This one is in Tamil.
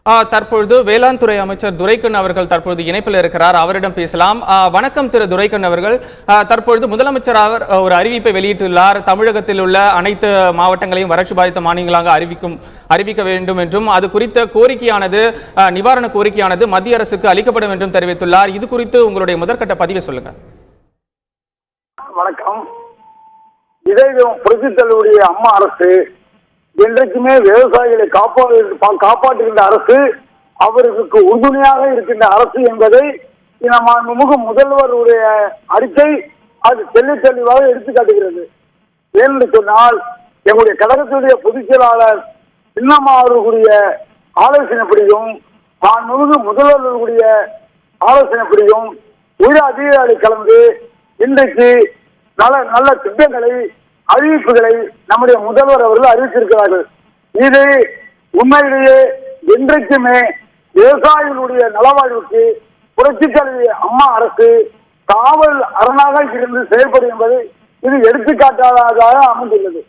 தற்பொழுது வேளாண் துறை அமைச்சர் துரைக்கண்ணு அவர்கள் தற்பொழுது இணைப்பில் இருக்கிறார். அவரிடம் பேசலாம். வணக்கம் திரு துரைக்கண்ணு அவர்கள். தற்பொழுது முதலமைச்சர் அவர் ஒரு அறிவிப்பை வெளியிட்டுள்ளார். தமிழகத்தில் உள்ள அனைத்து மாவட்டங்களையும் வறட்சி பாதித்த மாநிலங்களாக அறிவிக்க வேண்டும் என்றும் அது குறித்த கோரிக்கையானது நிவாரண கோரிக்கையானது மத்திய அரசுக்கு அளிக்கப்படும் என்றும் தெரிவித்துள்ளார். இது குறித்து உங்களுடைய முதற்கட்ட பதிவை சொல்லுங்க. வணக்கம். புரட்சித்தலைவருடைய அம்மா அரசு என்றைக்குமே விவசாயிகளை காப்பாற்றுகின்ற அரசு, அவருக்கு உறுதுணையாக இருக்கின்ற அரசு என்பதை நம்ம முதல்வருடைய அறிக்கை அது தெளிவாக எடுத்துக்காட்டுகிறது. ஏனென்று சொன்னால், எங்களுடைய கழகத்துடைய பொதுச் செயலாளர் சின்னம்மா அவர்களுடைய ஆலோசனைப்படியும் முதல்வர்களுடைய ஆலோசனைப்படியும் உயர் அதிகாரிகளை கலந்து இன்றைக்கு நல்ல திட்டங்களை அறிவிப்புகளை நம்முடைய முதல்வர் அவர்கள் அறிவித்திருக்கிறார்கள். இது உண்மையிலேயே என்றைக்குமே விவசாயிகளுடைய நலவாழ்வுக்கு புரட்சித்தலைவி அம்மா அரசு காவல் அரணாக இருந்து செயல்படும் என்பது இது எடுத்துக்காட்டாக அமைந்துள்ளது.